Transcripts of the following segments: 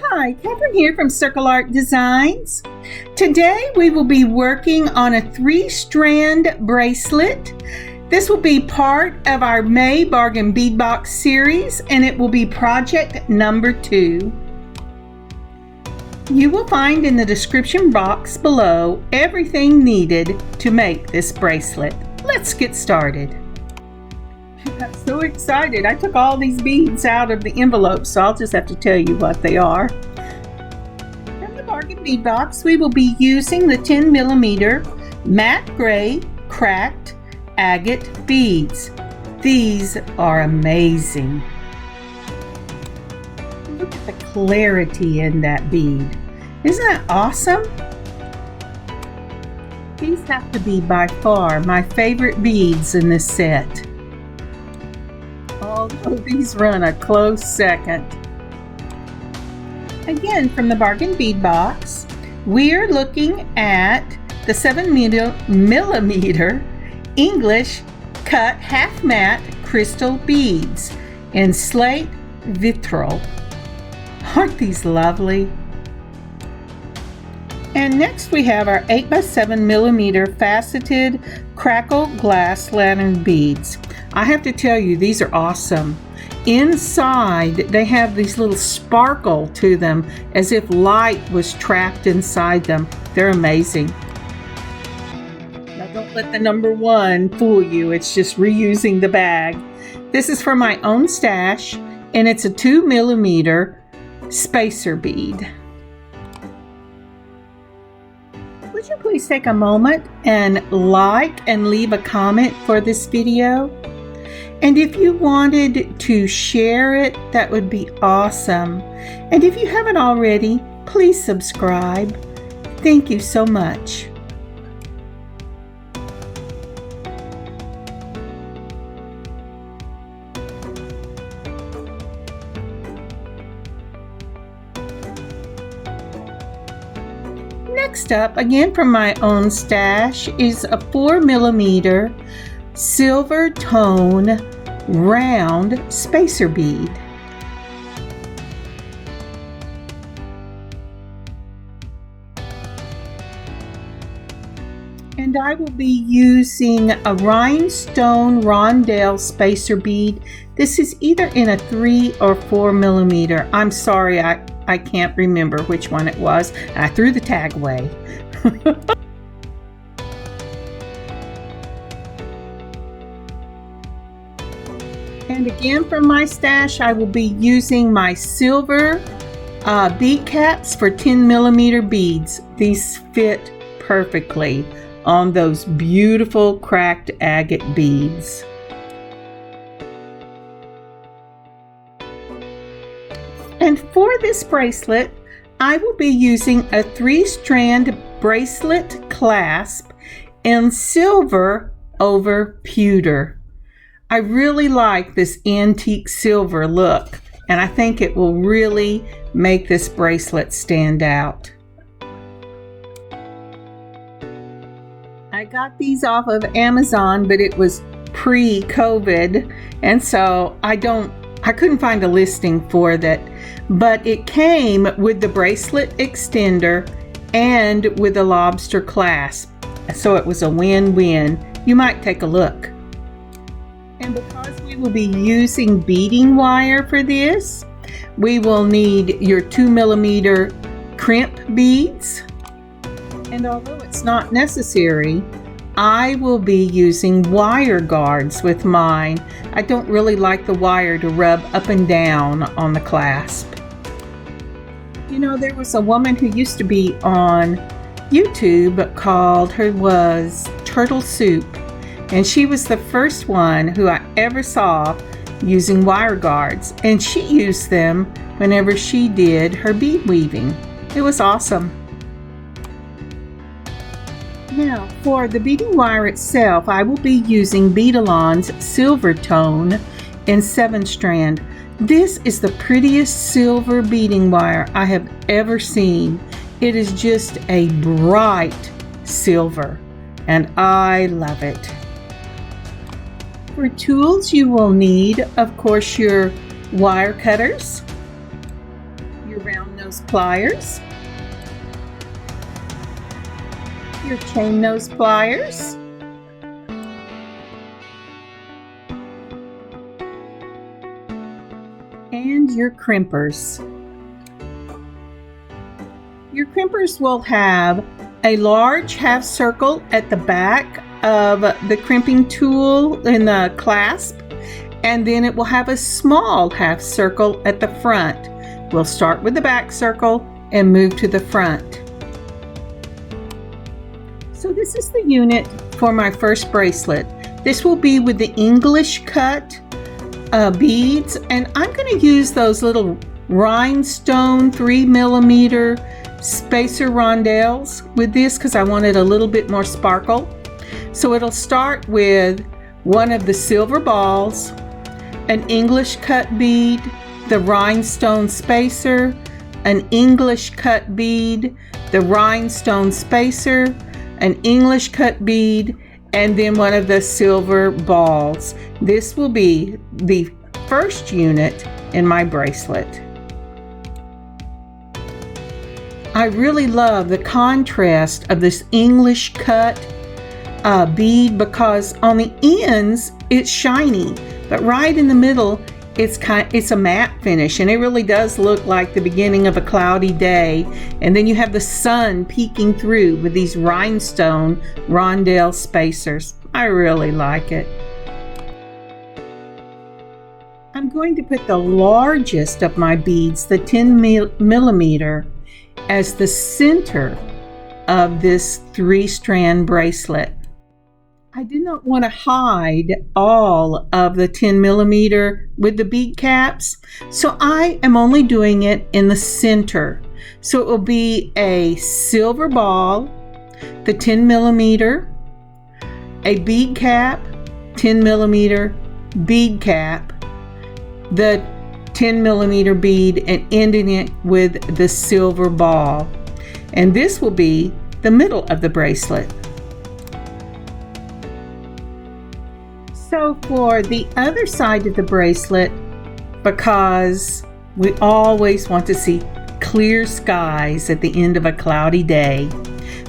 Hi, Kathryn here from circleartdesigns. Today we will be working on a 3-strand bracelet. This will be part of our May Bargain Bead Box series, and it will be project number 2. You will find in the description box below everything needed to make this bracelet. Let's get started. I'm so excited. I took all these beads out of the envelope, so I'll just have to tell you what they are. From the Bargain Bead Box, we will be using the 10mm matte gray cracked agate beads. These are amazing. Look at the clarity in that bead. Isn't that awesome? These have to be by far my favorite beads in this set. Although these run a close second. Again, from the Bargain Bead Box, we're looking at the 7mm English cut half matte crystal beads in slate vitrail. Aren't these lovely? And next we have our 8x7mm faceted crackle glass lantern beads. I have to tell you, these are awesome. Inside, they have these little sparkle to them as if light was trapped inside them. They're amazing. Now don't let the number 1 fool you. It's just reusing the bag. This is from my own stash, and it's a 2mm spacer bead. Would you please take a moment and like and leave a comment for this video? And if you wanted to share it, that would be awesome. And if you haven't already, please subscribe. Thank you so much. Next up, again from my own stash, is a 4mm silver tone round spacer bead. And I will be using a rhinestone rondelle spacer bead. This is either in a 3 or 4mm. I'm sorry, I can't remember which one it was. I threw the tag away. And again from my stash, I will be using my silver bead caps for 10mm beads. These fit perfectly on those beautiful cracked agate beads. And for this bracelet, I will be using a 3-strand bracelet clasp in silver over pewter. I really like this antique silver look, and I think it will really make this bracelet stand out. I got these off of Amazon, but it was pre-COVID, and so I couldn't find a listing for that, but it came with the bracelet extender and with the lobster clasp, so it was a win-win. You might take a look. And because we will be using beading wire for this, we will need your 2mm crimp beads. And although it's not necessary, I will be using wire guards with mine. I don't really like the wire to rub up and down on the clasp. You know, there was a woman who used to be on YouTube called Turtle Soup. And she was the first one who I ever saw using wire guards. And she used them whenever she did her bead weaving. It was awesome. Now, for the beading wire itself, I will be using Beadalon's silver tone in 7-strand. This is the prettiest silver beading wire I have ever seen. It is just a bright silver, and I love it. For tools, you will need, of course, your wire cutters, your round nose pliers, your chain nose pliers, and your crimpers. Your crimpers will have a large half circle at the back of the crimping tool in the clasp, and then it will have a small half circle at the front. We'll start with the back circle and move to the front. So this is the unit for my first bracelet. This will be with the English cut beads, and I'm going to use those little rhinestone 3mm spacer rondelles with this because I wanted a little bit more sparkle. So it'll start with one of the silver balls, an English cut bead, the rhinestone spacer, an English cut bead, the rhinestone spacer, an English cut bead, and then one of the silver balls. This will be the first unit in my bracelet. I really love the contrast of this English cut bead because on the ends it's shiny, but right in the middle it's a matte finish, and it really does look like the beginning of a cloudy day. And then you have the sun peeking through with these rhinestone rondelle spacers. I really like it. I'm going to put the largest of my beads, the 10mm, as the center of this 3-strand bracelet. I did not want to hide all of the 10mm with the bead caps, so I am only doing it in the center. So it will be a silver ball, the 10mm, a bead cap, 10mm bead cap, the 10mm bead, and ending it with the silver ball. And this will be the middle of the bracelet. So for the other side of the bracelet, because we always want to see clear skies at the end of a cloudy day,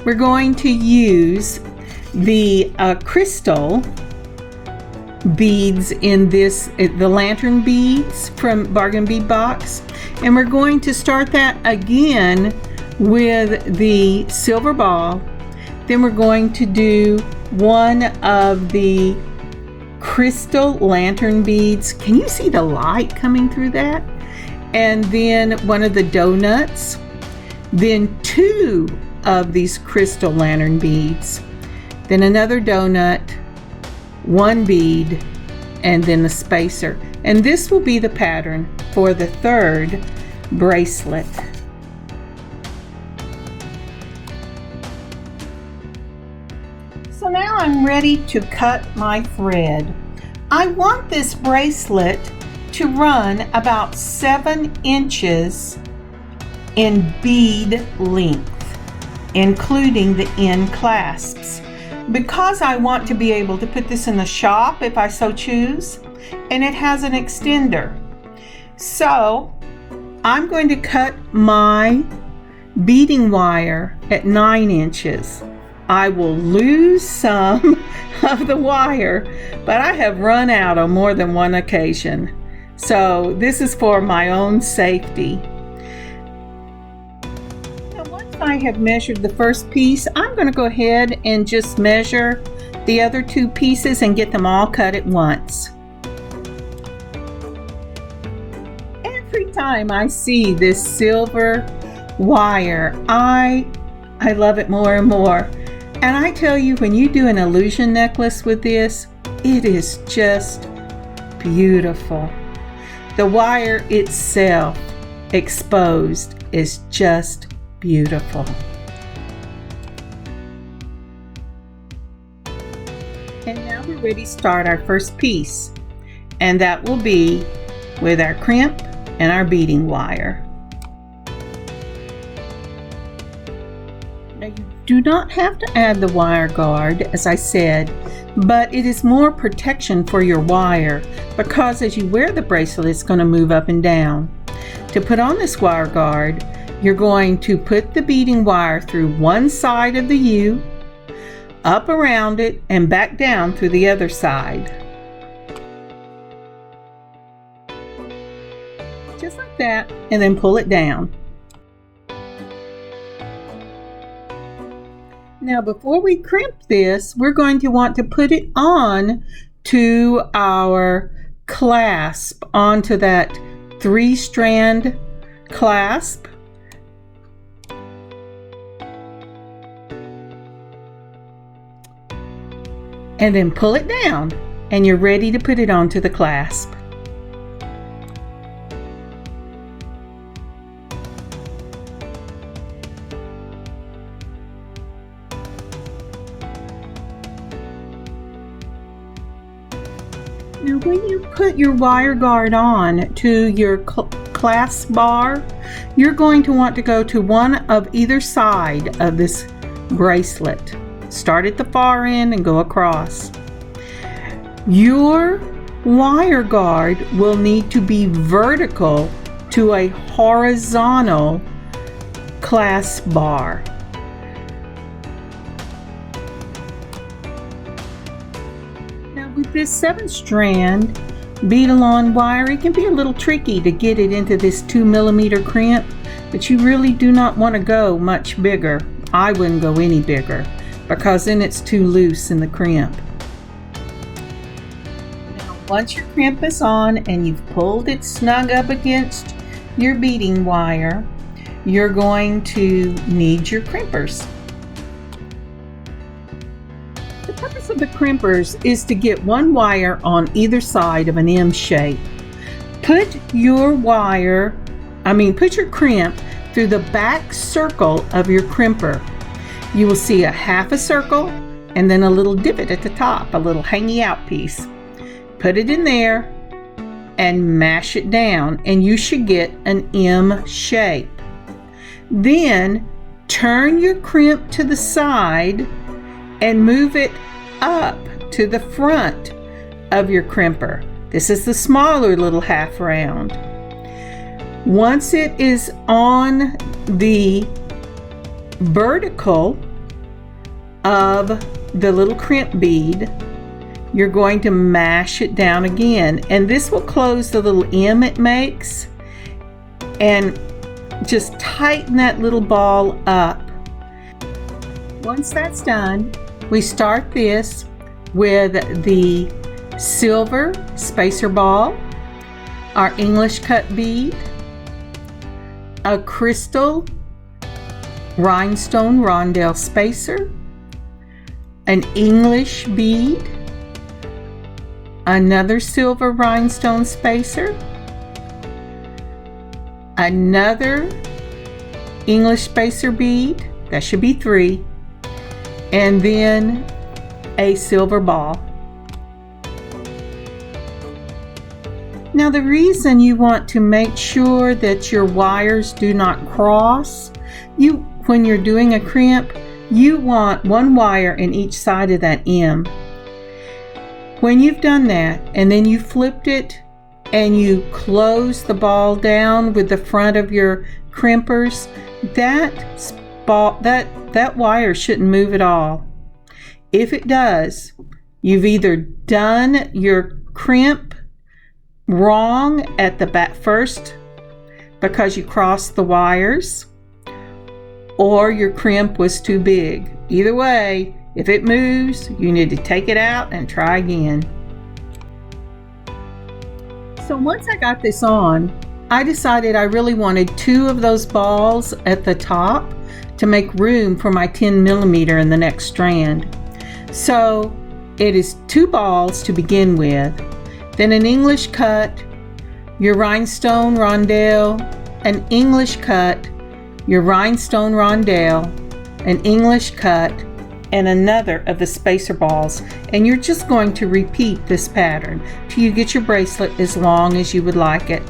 we're going to use the crystal beads in this, the lantern beads from Bargain Bead Box. And we're going to start that again with the silver ball. Then we're going to do one of the crystal lantern beads. Can you see the light coming through that? And then one of the donuts. Then two of these crystal lantern beads. Then another donut, one bead, and then the spacer. And this will be the pattern for the third bracelet. So now I'm ready to cut my thread. I want this bracelet to run about 7 inches in bead length, including the end clasps, because I want to be able to put this in the shop if I so choose, and it has an extender. So I'm going to cut my beading wire at 9 inches. I will lose some of the wire, but I have run out on more than one occasion. So this is for my own safety. Now once I have measured the first piece, I'm going to go ahead and just measure the other 2 pieces and get them all cut at once. Every time I see this silver wire, I love it more and more. And I tell you, when you do an illusion necklace with this, it is just beautiful. The wire itself exposed is just beautiful. And now we're ready to start our first piece, and that will be with our crimp and our beading wire. Now you do not have to add the wire guard, as I said, but it is more protection for your wire because as you wear the bracelet, it's going to move up and down. To put on this wire guard, you're going to put the beading wire through one side of the U, up around it, and back down through the other side. Just like that, and then pull it down. Now before we crimp this, we're going to want to put it on to our clasp, onto that 3-strand clasp. And then pull it down, and you're ready to put it onto the clasp. Now when you put your wire guard on to your clasp bar, you're going to want to go to one of either side of this bracelet. Start at the far end and go across. Your wire guard will need to be vertical to a horizontal clasp bar. Now with this 7-strand bead-along wire, it can be a little tricky to get it into this 2mm crimp, but you really do not want to go much bigger. I wouldn't go any bigger, because then it's too loose in the crimp. Now once your crimp is on and you've pulled it snug up against your beading wire, you're going to need your crimpers. The purpose of the crimpers is to get one wire on either side of an M shape. Put your crimp through the back circle of your crimper. You will see a half a circle and then a little divot at the top, a little hanging out piece. Put it in there and mash it down, and you should get an M shape. Then turn your crimp to the side and move it up to the front of your crimper. This is the smaller little half round. Once it is on the vertical of the little crimp bead, you're going to mash it down again, and this will close the little M it makes, and just tighten that little ball up. Once that's done, we start this with the silver spacer ball, our English cut bead, a crystal rhinestone rondelle spacer, an English bead, another silver rhinestone spacer, another English spacer bead, that should be 3, and then a silver ball. Now the reason you want to make sure that your wires do not cross, when you're doing a crimp, you want one wire in each side of that M. When you've done that, and then you flipped it and you close the ball down with the front of your crimpers, that wire shouldn't move at all. If it does, you've either done your crimp wrong at the back first because you crossed the wires, or your crimp was too big. Either way, if it moves, you need to take it out and try again. So once I got this on, I decided I really wanted 2 of those balls at the top to make room for my 10mm in the next strand. So it is 2 balls to begin with, then an English cut, your rhinestone rondelle, an English cut, your rhinestone rondelle, an English cut, and another of the spacer balls, and you're just going to repeat this pattern till you get your bracelet as long as you would like it.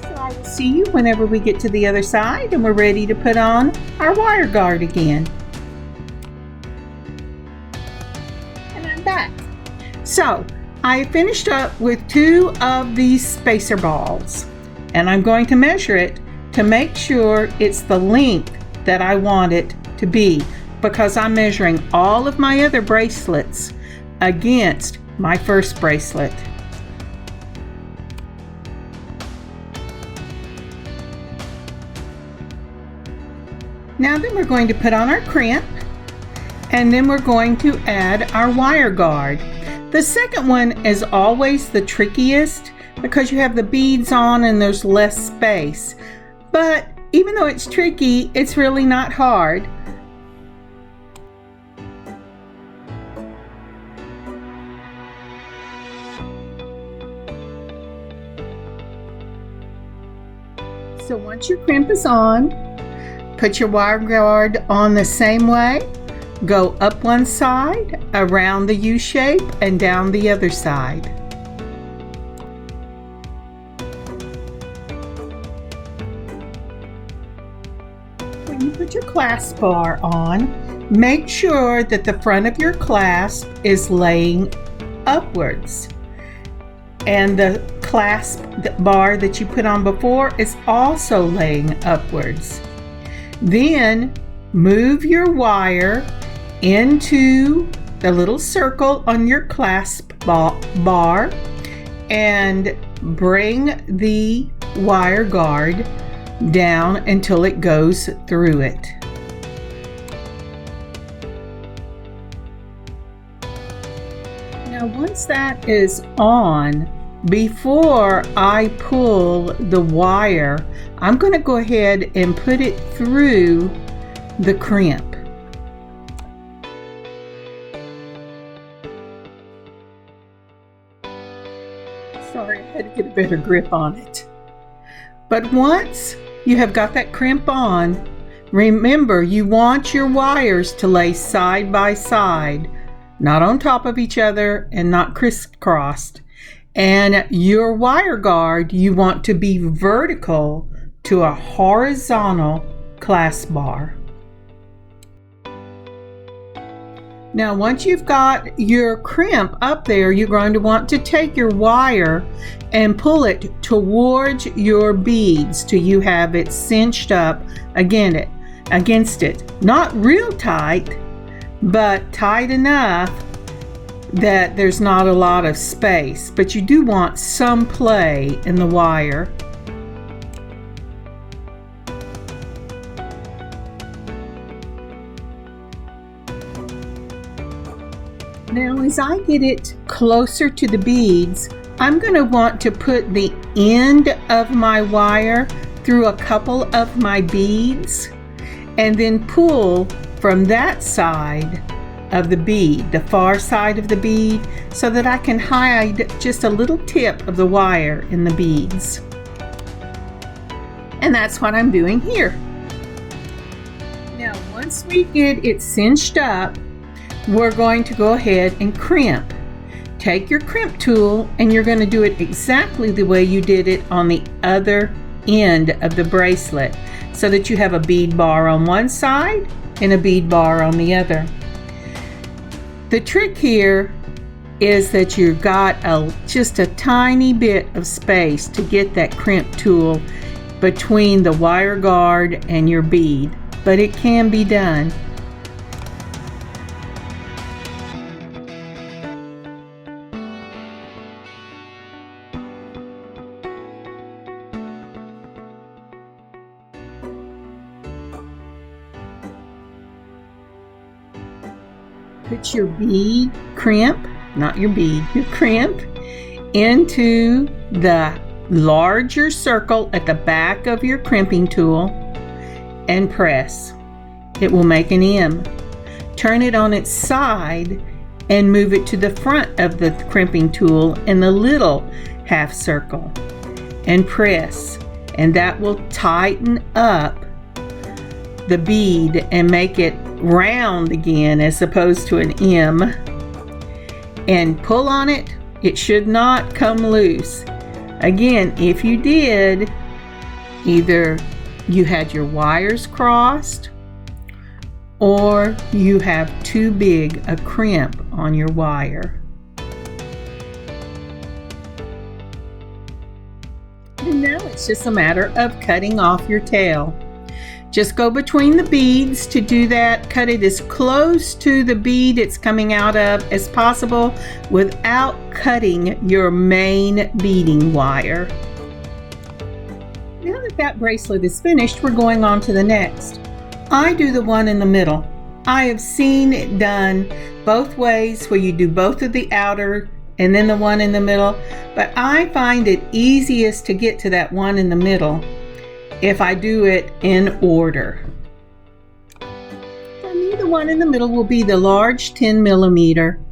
So I See you whenever we get to the other side and we're ready to put on our wire guard again. And I'm back. So I finished up with 2 of these spacer balls, and I'm going to measure it to make sure it's the length that I want it to be, because I'm measuring all of my other bracelets against my first bracelet. Now then we're going to put on our crimp, and then we're going to add our wire guard. The second one is always the trickiest because you have the beads on and there's less space. But even though it's tricky, it's really not hard. So once your crimp is on, put your wire guard on the same way. Go up one side, around the U shape, and down the other side. When you put your clasp bar on, make sure that the front of your clasp is laying upwards. And the clasp bar that you put on before is also laying upwards. Then move your wire into the little circle on your clasp bar and bring the wire guard down until it goes through it. Now once that is on, before I pull the wire, I'm going to go ahead and put it through the crimp. Sorry, I had to get a better grip on it. But once you have got that crimp on, remember you want your wires to lay side by side, not on top of each other and not crisscrossed. And your wire guard, you want to be vertical to a horizontal clasp bar. Now once you've got your crimp up there, you're going to want to take your wire and pull it towards your beads till you have it cinched up against it. Not real tight, but tight enough that there's not a lot of space, but you do want some play in the wire. Now as I get it closer to the beads, I'm going to want to put the end of my wire through a couple of my beads and then pull from that side of the bead, the far side of the bead, so that I can hide just a little tip of the wire in the beads. And that's what I'm doing here. Now once we get it cinched up, we're going to go ahead and crimp. Take your crimp tool and you're going to do it exactly the way you did it on the other end of the bracelet, so that you have a bead bar on one side and a bead bar on the other. The trick here is that you've got just a tiny bit of space to get that crimp tool between the wire guard and your bead, but it can be done. Put your bead crimp, not your bead, your crimp, into the larger circle at the back of your crimping tool and press. It will make an M. Turn it on its side and move it to the front of the crimping tool in the little half circle and press, and that will tighten up the bead and make it round again as opposed to an M. And pull on it. It should not come loose. Again, if you did, Either you had your wires crossed or you have too big a crimp on your wire. And now it's just a matter of cutting off your tail. Just go between the beads to do that. Cut it as close to the bead it's coming out of as possible without cutting your main beading wire. Now that that bracelet is finished, we're going on to the next. I do the one in the middle. I have seen it done both ways, where you do both of the outer and then the one in the middle, but I find it easiest to get to that one in the middle if I do it in order. For me, the one in the middle will be the large 10mm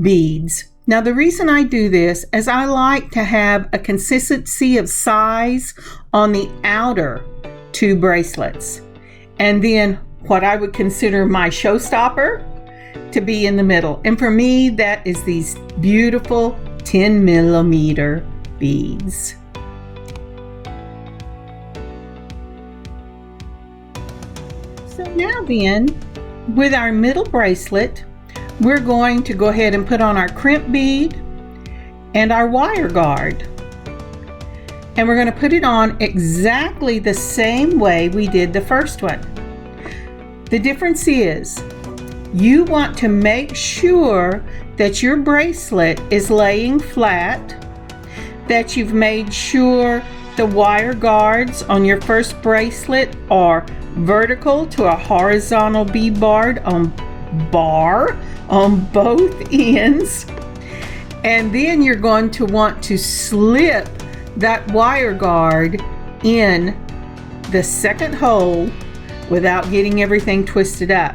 beads. Now, the reason I do this is I like to have a consistency of size on the outer two bracelets, and then what I would consider my showstopper to be in the middle. And for me, that is these beautiful 10mm beads. So now then, with our middle bracelet, we're going to go ahead and put on our crimp bead and our wire guard. And we're going to put it on exactly the same way we did the first one. The difference is you want to make sure that your bracelet is laying flat, that you've made sure the wire guards on your first bracelet are vertical to a horizontal bead bar on both ends. And then you're going to want to slip that wire guard in the second hole without getting everything twisted up.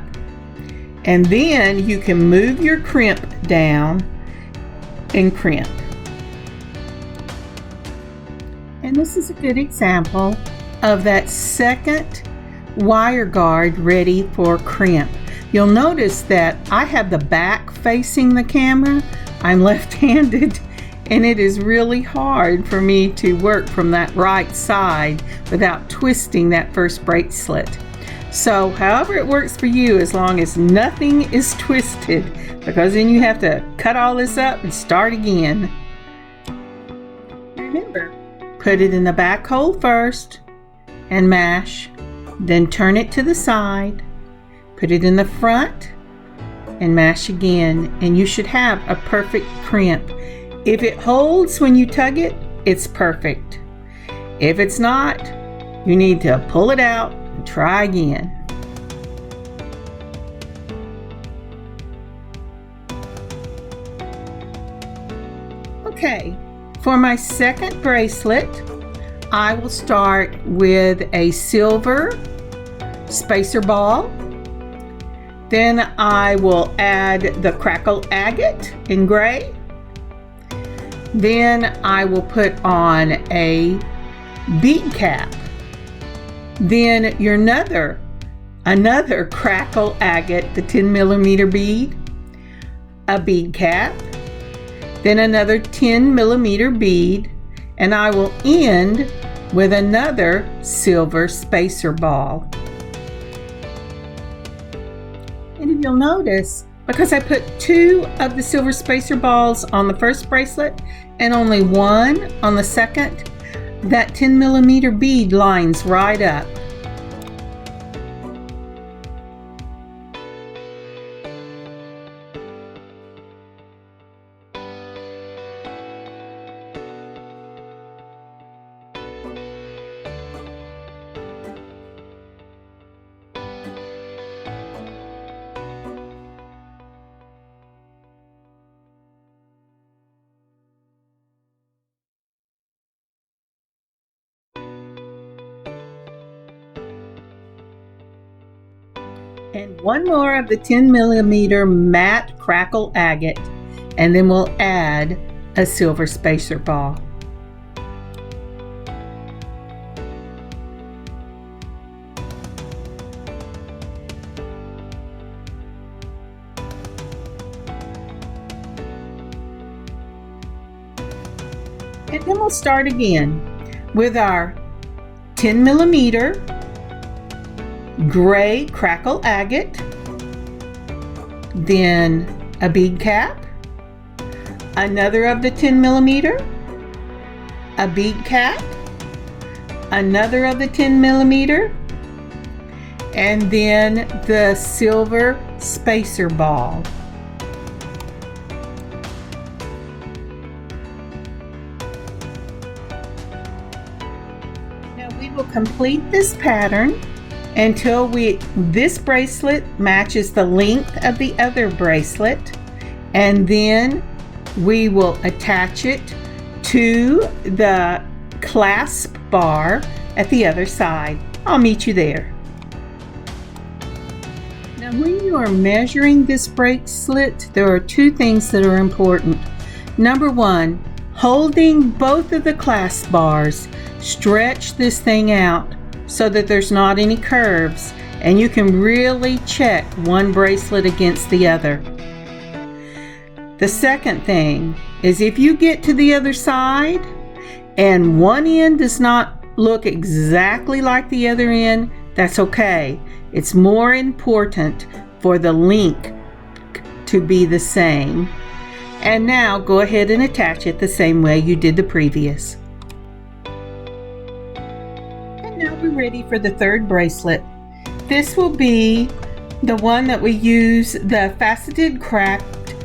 And then you can move your crimp down and crimp. And this is a good example of that second wire guard ready for crimp. You'll notice that I have the back facing the camera. I'm left-handed, and it is really hard for me to work from that right side without twisting that first bracelet. So however it works for you, as long as nothing is twisted, because then you have to cut all this up and start again. Remember, put it in the back hole first and mash, then turn it to the side, put it in the front and mash again, and you should have a perfect crimp. If it holds when you tug it, it's perfect. If it's not, you need to pull it out and try again. Okay, for my second bracelet, I will start with a silver spacer ball. Then I will add the crackle agate in gray. Then I will put on a bead cap. Then another crackle agate, the 10mm bead, a bead cap, then another 10mm bead, and I will end with another silver spacer ball. And if you'll notice, because I put 2 of the silver spacer balls on the first bracelet and only 1 on the second, that 10mm bead lines right up. And 1 more of the 10mm matte crackle agate, and then we'll add a silver spacer ball. And then we'll start again with our 10mm gray crackle agate, then a bead cap, another of the 10mm, a bead cap, another of the 10mm, and then the silver spacer ball. Now we will complete this pattern until this bracelet matches the length of the other bracelet, and then we will attach it to the clasp bar at the other side. I'll meet you there. Now when you are measuring this bracelet, there are two things that are important. Number one, holding both of the clasp bars, stretch this thing out so that there's not any curves, and you can really check one bracelet against the other. The second thing is, if you get to the other side and one end does not look exactly like the other end, that's okay. It's more important for the link to be the same. And now go ahead and attach it the same way you did the previous. Now we're ready for the third bracelet. This will be the one that we use the faceted cracked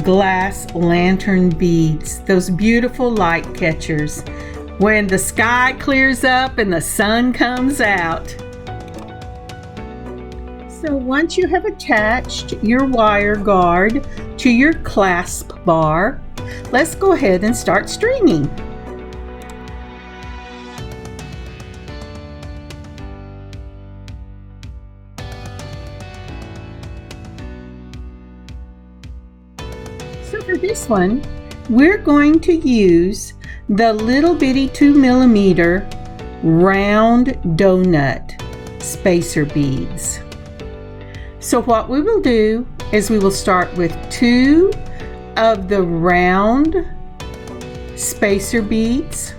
glass lantern beads, those beautiful light catchers when the sky clears up and the sun comes out. So once you have attached your wire guard to your clasp bar, let's go ahead and start stringing. So for this one, we're going to use the little bitty 2mm round donut spacer beads. So what we will do is we will start with 2 of the round spacer beads.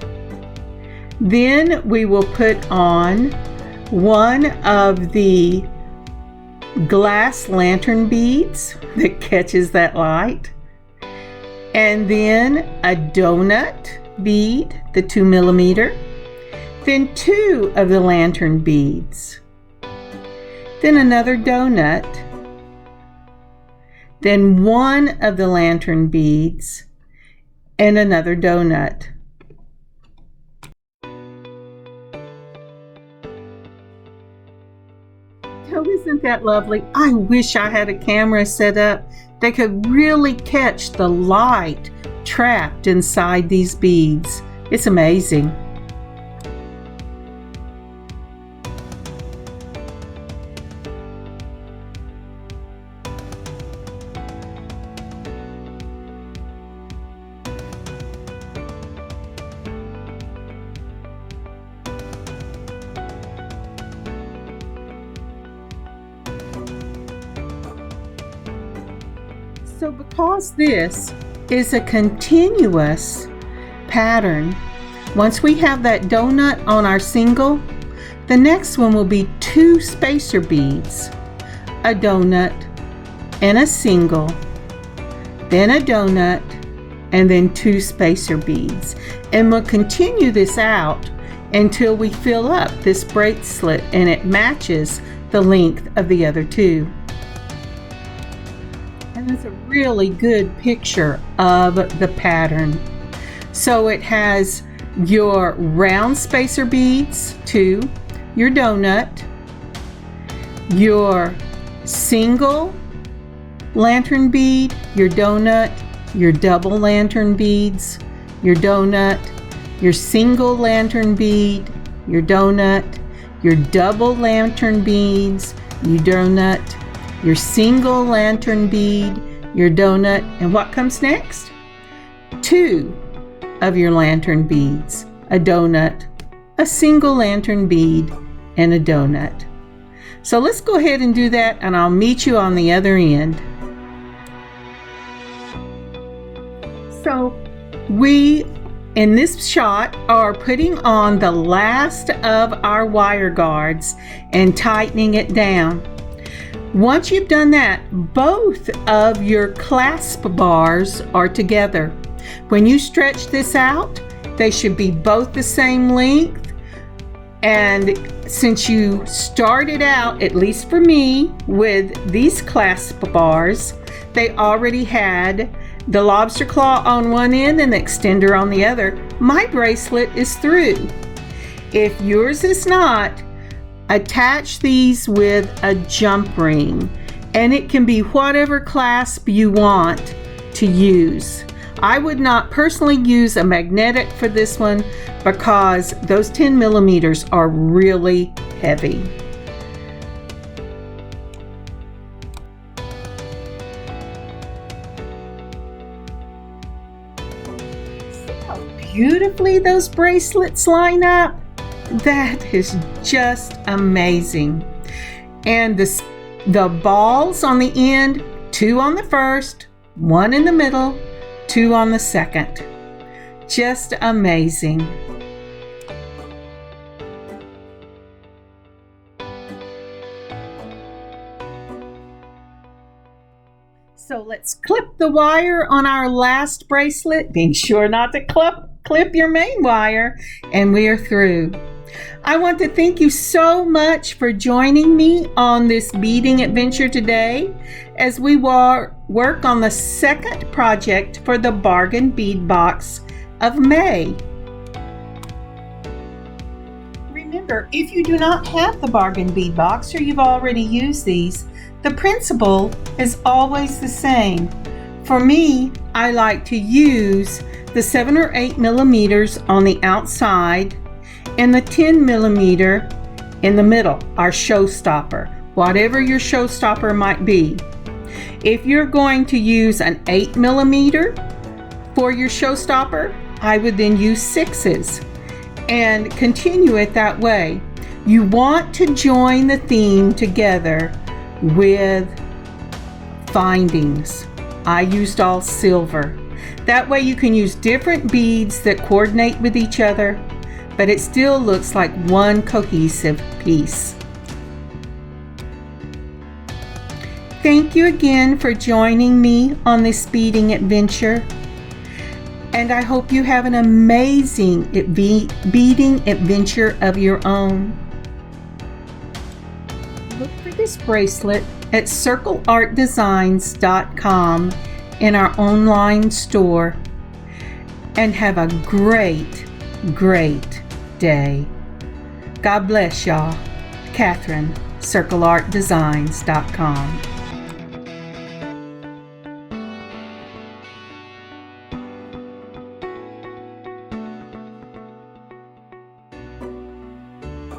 Then we will put on 1 of the glass lantern beads that catches that light, and then a donut bead, the 2mm, then 2 of the lantern beads, then another donut, then 1 of the lantern beads, and another donut. Oh, isn't that lovely? I wish I had a camera set up that could really catch the light trapped inside these beads. It's amazing. So because this is a continuous pattern, once we have that donut on our single, the next one will be 2 spacer beads, a donut, and a single, then a donut, and then 2 spacer beads. And we'll continue this out until we fill up this bracelet and it matches the length of the other 2. And that's a really good picture of the pattern. So it has your round spacer beads, 2, your donut, your single lantern bead, your donut, your double lantern beads, your donut, your single lantern bead, your donut, your double lantern beads, your donut, your single lantern bead, your donut, and what comes next? 2 of your lantern beads, a donut, a single lantern bead, and a donut. So let's go ahead and do that, and I'll meet you on the other end. So we in this shot are putting on the last of our wire guards and tightening it down. Once you've done that, both of your clasp bars are together. When you stretch this out, they should be both the same length. And since you started out, at least for me, with these clasp bars, they already had the lobster claw on one end and the extender on the other. My bracelet is through. If yours is not, attach these with a jump ring, and it can be whatever clasp you want to use. I would not personally use a magnetic for this one because those 10 millimeters are really heavy. See how beautifully those bracelets line up? That is just amazing. And the balls on the end, 2 on the first, 1 in the middle, 2 on the second. Just amazing. So let's clip the wire on our last bracelet. Being sure not to clip your main wire, and we are through. I want to thank you so much for joining me on this beading adventure today as we work on the second project for the Bargain Bead Box of May. Remember, if you do not have the Bargain Bead Box or you've already used these, the principle is always the same. For me, I like to use the 7 or 8 millimeters on the outside and the 10 millimeter in the middle, our showstopper, whatever your showstopper might be. If you're going to use an 8 millimeter for your showstopper, I would then use 6s and continue it that way. You want to join the theme together with findings. I used all silver. That way you can use different beads that coordinate with each other, but it still looks like one cohesive piece. Thank you again for joining me on this beading adventure, and I hope you have an amazing beading adventure of your own. Look for this bracelet at circleartdesigns.com in our online store, and have a great day. God bless y'all. Kathryn, circleartdesigns.com.